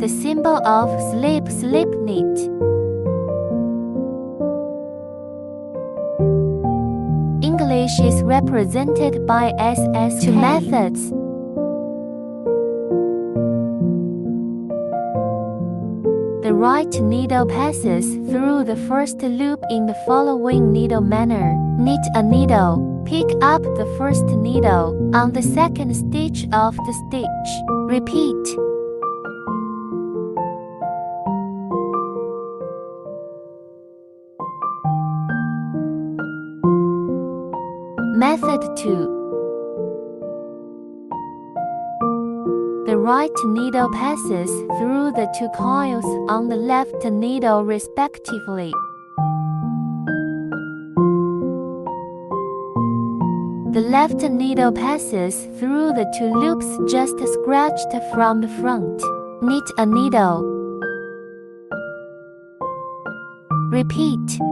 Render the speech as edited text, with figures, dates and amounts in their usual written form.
The symbol of slip, slip knit. English is represented by SS. Two methods. The right needle passes through the first loop in the following needle manner. Knit a needle. Pick up the first needle on the second stitch of the stitch. Repeat. Method 2. The right needle passes through the two coils on the left needle respectively. The left needle passes through the two loops just scratched from the front. Knit a needle. Repeat.